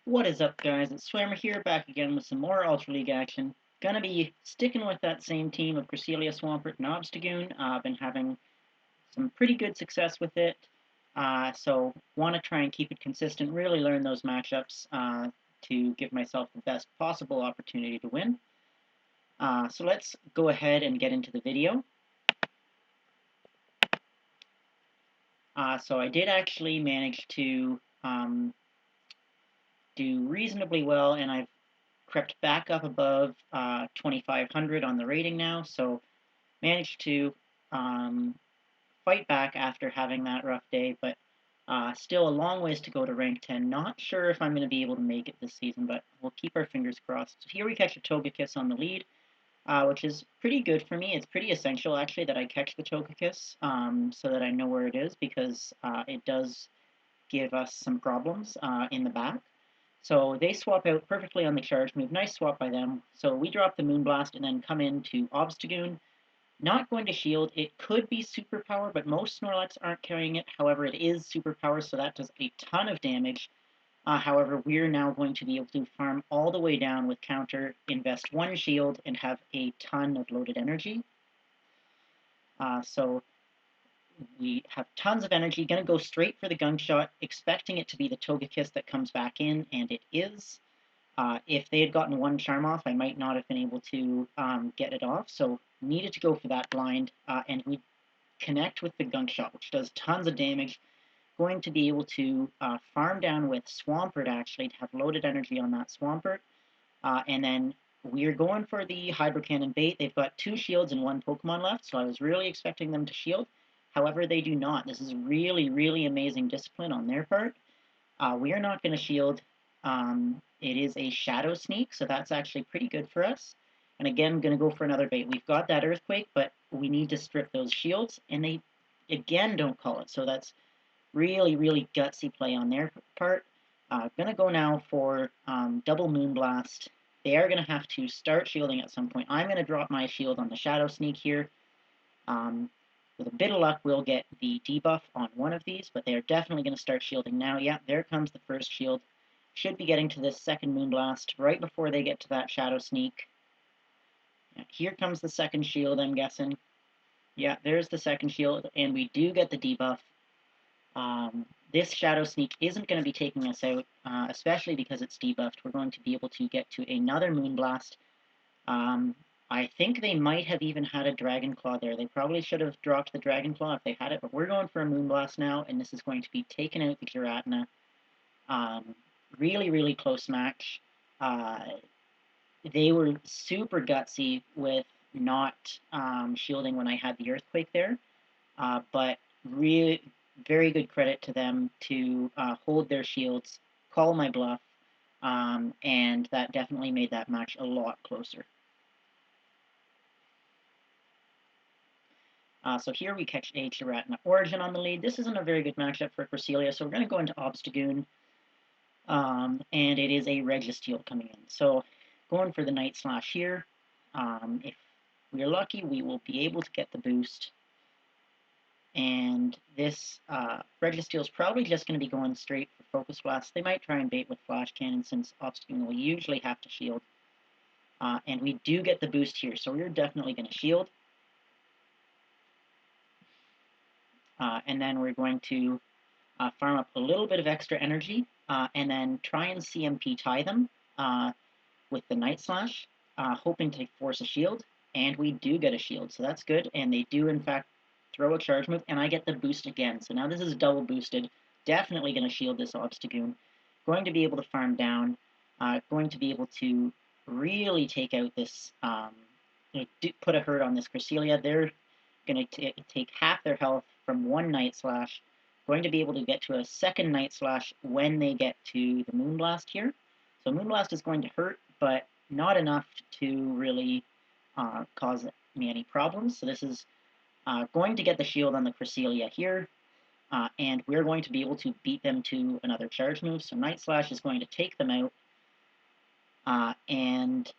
What is up, guys? It's Swammer here, back again with some more Ultra League action. Gonna be sticking with that same team of Cresselia, Swampert, and Obstagoon. I've been having some pretty good success with it, so want to try and keep it consistent, really learn those matchups to give myself the best possible opportunity to win. So let's go ahead and get into the video. So I did actually manage to do reasonably well, and I've crept back up above 2,500 on the rating now, so managed to fight back after having that rough day, but still a long ways to go to rank 10. Not sure if I'm going to be able to make it this season, but we'll keep our fingers crossed. So here we catch a Togekiss on the lead, which is pretty good for me. It's pretty essential, actually, that I catch the Togekiss so that I know where it is, because it does give us some problems in the back. So they swap out perfectly on the charge move. Nice swap by them. So we drop the Moonblast and then come into Obstagoon. Not going to shield. It could be superpower, but most Snorlax aren't carrying it. However, it is superpower, so that does a ton of damage. However, we're now going to be able to farm all the way down with counter, invest one shield, and have a ton of loaded energy. So we have tons of energy, going to go straight for the Gunk Shot, expecting it to be the Togekiss that comes back in, and it is. If they had gotten one Charm off, I might not have been able to get it off, so needed to go for that blind, and we connect with the Gunk Shot, which does tons of damage. Going to be able to farm down with Swampert, actually, to have loaded energy on that Swampert, and then we're going for the Hydro Cannon bait. They've got 2 shields and 1 Pokemon left, so I was really expecting them to shield. However, they do not. This is really, really amazing discipline on their part. We are not going to shield. It is a Shadow Sneak, so that's actually pretty good for us. And again, I'm going to go for another bait. We've got that Earthquake, but we need to strip those shields, and they, again, don't call it. So that's really, really gutsy play on their part. Going to go now for double Moonblast. They are going to have to start shielding at some point. I'm going to drop my shield on the Shadow Sneak here. With a bit of luck, we'll get the debuff on one of these, but they're definitely going to start shielding now. Yeah, there comes the first shield. Should be getting to this second Moonblast right before they get to that Shadow Sneak. Yeah, here comes the second shield, I'm guessing. Yeah, there's the second shield, and we do get the debuff. This Shadow Sneak isn't going to be taking us out, especially because it's debuffed. We're going to be able to get to another Moonblast. I think they might have even had a Dragon Claw there. They probably should have dropped the Dragon Claw if they had it, but we're going for a Moonblast now, and this is going to be taking out the Giratina. Really, really close match. They were super gutsy with not shielding when I had the Earthquake there, but really very good credit to them to hold their shields, call my bluff, and that definitely made that match a lot closer. So here we catch a Giratina Origin on the lead. This isn't a very good matchup for Cresselia, so we're going to go into Obstagoon, and it is a Registeel coming in. So going for the Night Slash here. If we're lucky, we will be able to get the boost. And this Registeel is probably just going to be going straight for Focus Blast. They might try and bait with Flash Cannon, since Obstagoon will usually have to shield. And we do get the boost here, so we're definitely going to shield. And then we're going to farm up a little bit of extra energy, and then try and CMP tie them with the Night Slash, hoping to force a shield. And we do get a shield, so that's good. And they do, in fact, throw a charge move, and I get the boost again. So now this is double boosted. Definitely going to shield this Obstagoon. Going to be able to farm down. Going to be able to really take out this, put a hurt on this Cresselia. They're going to take half their health from one Night Slash. Going to be able to get to a second Night Slash when they get to the Moonblast here. So Moonblast is going to hurt, but not enough to really cause me any problems. So this is going to get the shield on the Cresselia here, and we're going to be able to beat them to another charge move. So Night Slash is going to take them out, and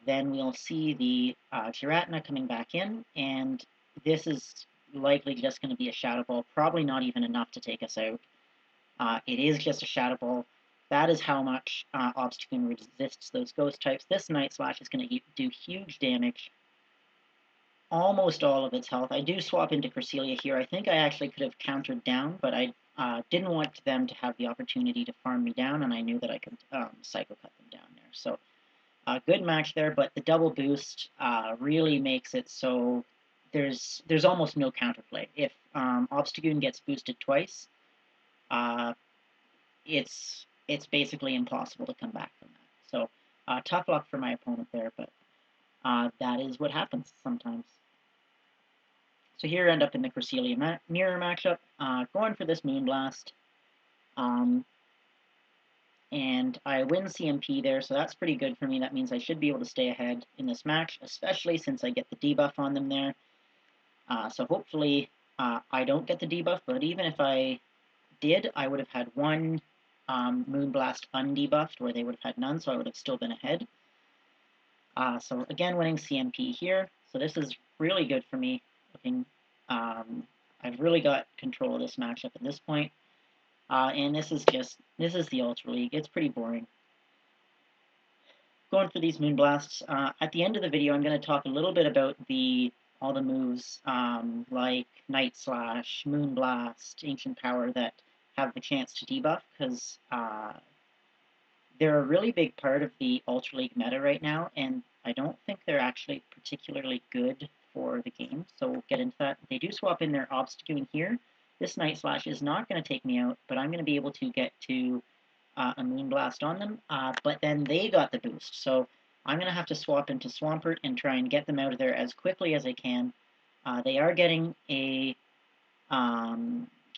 then we'll see the Giratina coming back in, and this is likely just going to be a Shadow Ball, probably not even enough to take us out. It is just a Shadow Ball. that is how much Obstagoon resists those ghost types. This Night Slash is going to do huge damage. Almost all of its health. I do swap into Cresselia here. I think I actually could have countered down, but I didn't want them to have the opportunity to farm me down, and I knew that I could Psycho Cut them down there. So, good match there, but the double boost really makes it so there's almost no counterplay. If Obstagoon gets boosted twice, it's basically impossible to come back from that. So, tough luck for my opponent there, but that is what happens sometimes. So here I end up in the Cresselia mirror matchup, going for this Moonblast. And I win CMP there, so that's pretty good for me. That means I should be able to stay ahead in this match, especially since I get the debuff on them there. So hopefully I don't get the debuff, but even if I did, I would have had one Moonblast undebuffed, where they would have had none, so I would have still been ahead. So again, winning CMP here. So this is really good for me. Looking, I've really got control of this matchup at this point. And this is the Ultra League. It's pretty boring. Going for these Moonblasts. At the end of the video, I'm going to talk a little bit about all the moves like Night Slash, Moonblast, Ancient Power that have the chance to debuff, because they're a really big part of the Ultra League meta right now, and I don't think they're actually particularly good for the game, so we'll get into that. They do swap in their Obstagoon here. This Night Slash is not going to take me out, but I'm going to be able to get to a Moonblast on them, but then they got the boost, so I'm going to have to swap into Swampert and try and get them out of there as quickly as I can. They are getting a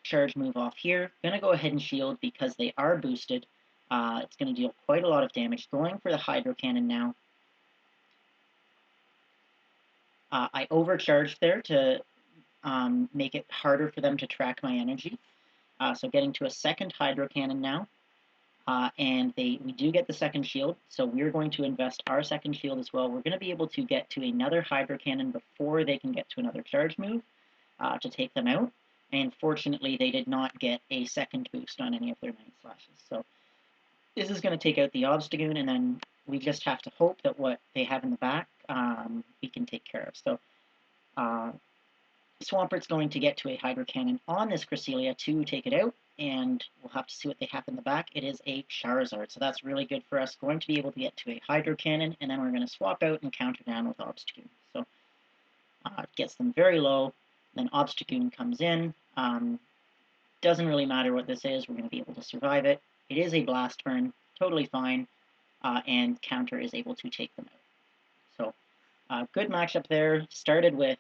charge move off here. Going to go ahead and shield because they are boosted. It's going to deal quite a lot of damage. Going for the Hydro Cannon now. I overcharged there to make it harder for them to track my energy. So getting to a second Hydro Cannon now. And we do get the second shield, so we're going to invest our second shield as well. We're going to be able to get to another Hydro Cannon before they can get to another charge move to take them out. And fortunately, they did not get a second boost on any of their Night Slashes. So this is going to take out the Obstagoon, and then we just have to hope that what they have in the back we can take care of. So Swampert's going to get to a Hydro Cannon on this Cresselia to take it out, and we'll have to see what they have in the back. It is a Charizard, so that's really good for us. Going to be able to get to a Hydro Cannon, and then we're going to swap out and counter down with Obstagoon. So it gets them very low, then Obstagoon comes in. Doesn't really matter what this is, we're going to be able to survive it. It is a Blast Burn, totally fine, and counter is able to take them out. So good matchup there. Started with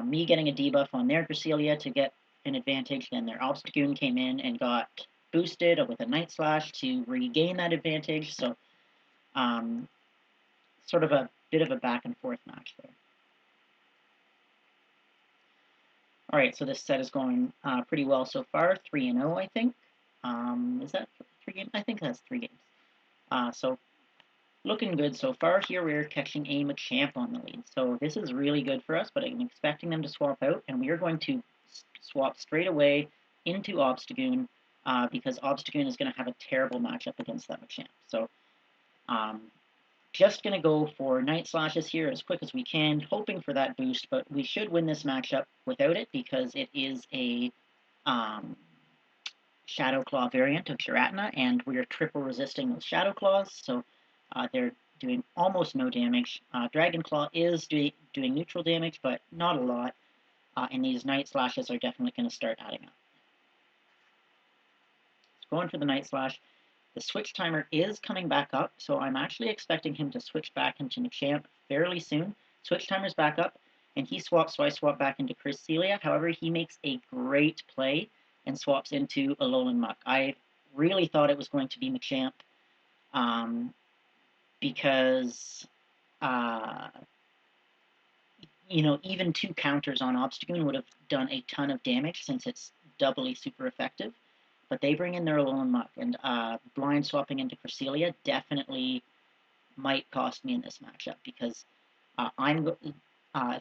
me getting a debuff on their Cresselia to get an advantage, then their Obstagoon came in and got boosted with a Night Slash to regain that advantage, so sort of a bit of a back and forth match there. Alright, so this set is going pretty well so far, 3-0 I think. Is that 3 games? I think that's 3 games. So looking good so far. Here we're catching a Machamp on the lead. So this is really good for us, but I'm expecting them to swap out, and we are going to swap straight away into Obstagoon because Obstagoon is going to have a terrible matchup against that Machamp. So just going to go for Night Slashes here as quick as we can, hoping for that boost, but we should win this matchup without it because it is a Shadow Claw variant of Giratina, and we are triple resisting those Shadow Claws, so they're doing almost no damage. Dragon Claw is doing neutral damage, but not a lot, and these Night Slashes are definitely going to start adding up. Going for the Night Slash. The switch timer is coming back up, so I'm actually expecting him to switch back into Machamp fairly soon. Switch timer's back up, and he swaps, so I swap back into Cresselia. However, he makes a great play and swaps into Alolan Muck. I really thought it was going to be Machamp, because you know, even 2 counters on Obstagoon would have done a ton of damage since it's doubly super effective. But they bring in their Alolan Muck, and blind swapping into Cresselia definitely might cost me in this matchup, because if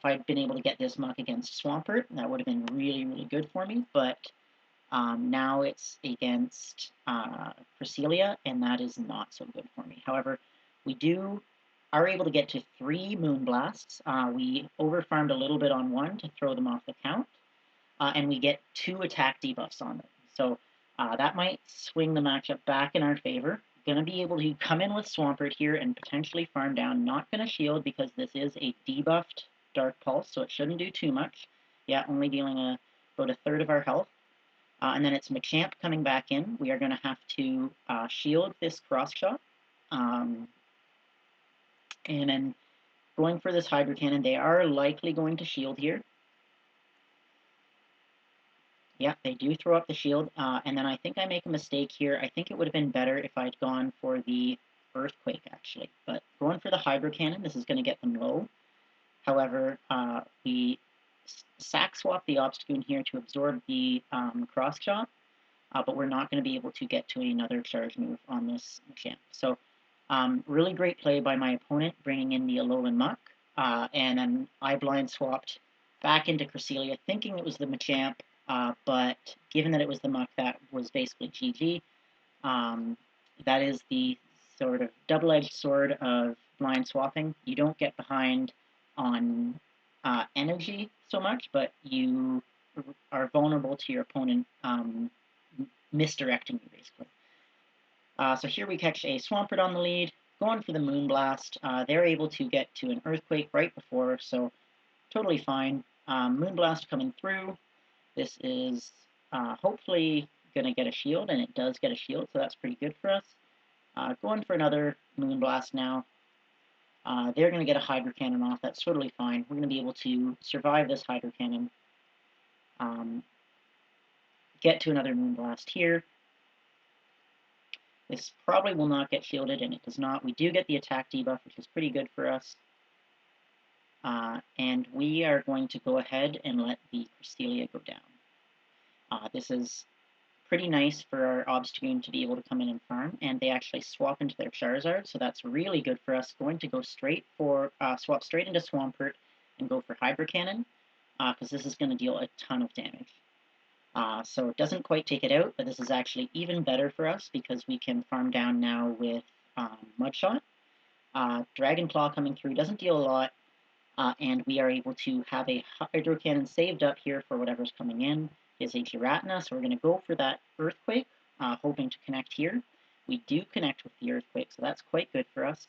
I'd been able to get this Muck against Swampert, that would have been really, really good for me, but Now it's against Cresselia, and that is not so good for me. However, we are able to get to 3 Moonblasts. We overfarmed a little bit on one to throw them off the count, and we get 2 attack debuffs on them. So that might swing the matchup back in our favor. Going to be able to come in with Swampert here and potentially farm down. Not going to shield because this is a debuffed Dark Pulse, so it shouldn't do too much. Yeah, only dealing about a third of our health. And then it's Machamp coming back in. We are going to have to shield this cross shot. And then going for this Hydro Cannon, they are likely going to shield here. Yeah, they do throw up the shield. And then I think I make a mistake here. I think it would have been better if I'd gone for the Earthquake, actually. But going for the Hydro Cannon, this is going to get them low. However, we sack swap the Obstagoon here to absorb the cross shot. But we're not going to be able to get to another charge move on this Machamp. So really great play by my opponent, bringing in the Alolan Muck, and then I blind swapped back into Cresselia, thinking it was the Machamp, but given that it was the Muck, that was basically GG. That is the sort of double-edged sword of blind swapping. You don't get behind on energy so much, but you are vulnerable to your opponent misdirecting you, basically. So here we catch a Swampert on the lead, going for the Moonblast. They're able to get to an Earthquake right before, so totally fine. Moonblast coming through. This is hopefully going to get a shield, and it does get a shield, so that's pretty good for us. Going for another Moonblast now. They're going to get a Hydro Cannon off. That's totally fine. We're going to be able to survive this Hydro Cannon. Get to another Moonblast here. This probably will not get shielded, and it does not. We do get the attack debuff, which is pretty good for us. And we are going to go ahead and let the Cresselia go down. This is pretty nice for our Obstagoon to be able to come in and farm, and they actually swap into their Charizard, so that's really good for us. Going to go straight for, swap straight into Swampert and go for Hydro Cannon, because this is going to deal a ton of damage. So it doesn't quite take it out, but this is actually even better for us because we can farm down now with Mudshot. Dragon Claw coming through doesn't deal a lot, and we are able to have a Hydro Cannon saved up here for whatever's coming in. Is a Giratina, so we're going to go for that Earthquake, hoping to connect here. We do connect with the Earthquake, so that's quite good for us.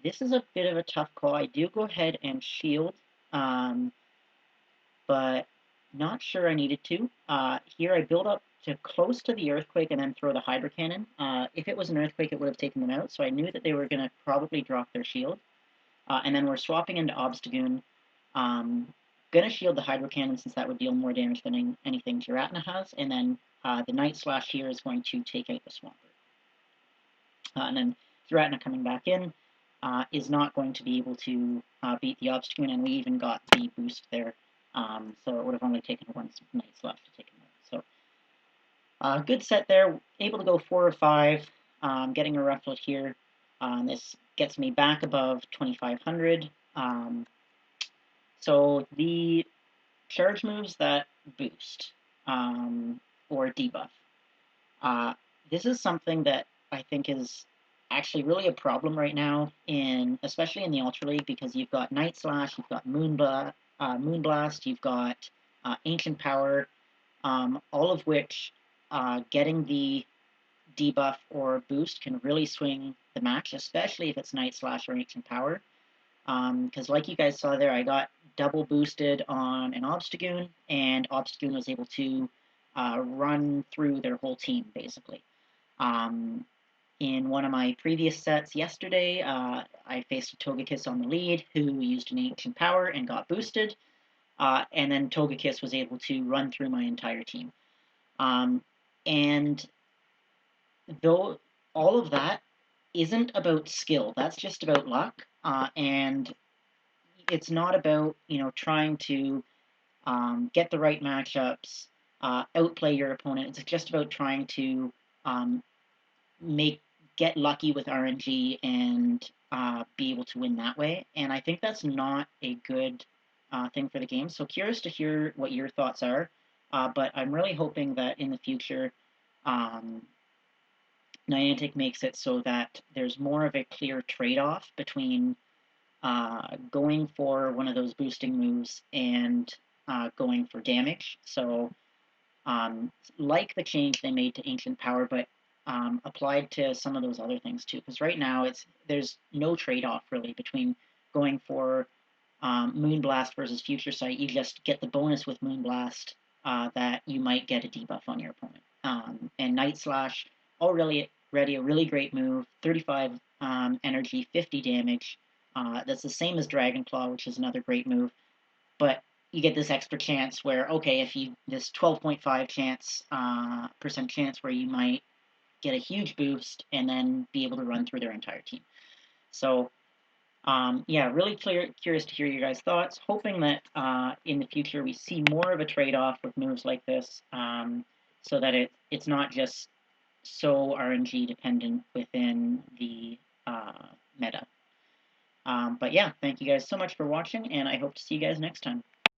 This is a bit of a tough call. I do go ahead and shield, but not sure I needed to. Here I build up to close to the Earthquake and then throw the Hydro Cannon. If it was an Earthquake, it would have taken them out, so I knew that they were going to probably drop their shield. And then we're swapping into Obstagoon. Going to shield the Hydro Cannon since that would deal more damage than anything Giratina has, and then the Night Slash here is going to take out the Swampert. And then Giratina coming back in is not going to be able to beat the Obstagoon, and we even got the boost there. So it would have only taken one Night Slash to take him out. So good set there. Able to go 4 or 5. Getting a Rufflet here. This gets me back above 2,500. So the charge moves that boost or debuff. This is something that I think is actually really a problem right now, especially in the Ultra League, because you've got Night Slash, you've got Moonblast, you've got Ancient Power, all of which getting the debuff or boost can really swing the match, especially if it's Night Slash or Ancient Power. Because like you guys saw there, I got double boosted on an Obstagoon, and Obstagoon was able to run through their whole team, basically. In one of my previous sets yesterday, I faced a Togekiss on the lead who used an Ancient Power and got boosted, and then Togekiss was able to run through my entire team. And though all of that isn't about skill, that's just about luck, and it's not about, trying to get the right matchups, outplay your opponent. It's just about trying to get lucky with RNG and be able to win that way. And I think that's not a good thing for the game. So curious to hear what your thoughts are. But I'm really hoping that in the future, um, Niantic makes it so that there's more of a clear trade-off between going for one of those boosting moves and going for damage. So like the change they made to Ancient Power, but applied to some of those other things too. Because right now there's no trade-off really between going for Moonblast versus Future Sight. You just get the bonus with Moonblast that you might get a debuff on your opponent. And Night Slash, already a really great move, 35 energy, 50 damage. That's the same as Dragon Claw, which is another great move. But you get this extra chance where, okay, if you this 12.5 percent chance where you might get a huge boost and then be able to run through their entire team. So yeah, really curious to hear your guys' thoughts. Hoping that in the future we see more of a trade-off with moves like this, so that it's not just so RNG dependent within the meta. But yeah, thank you guys so much for watching, and I hope to see you guys next time.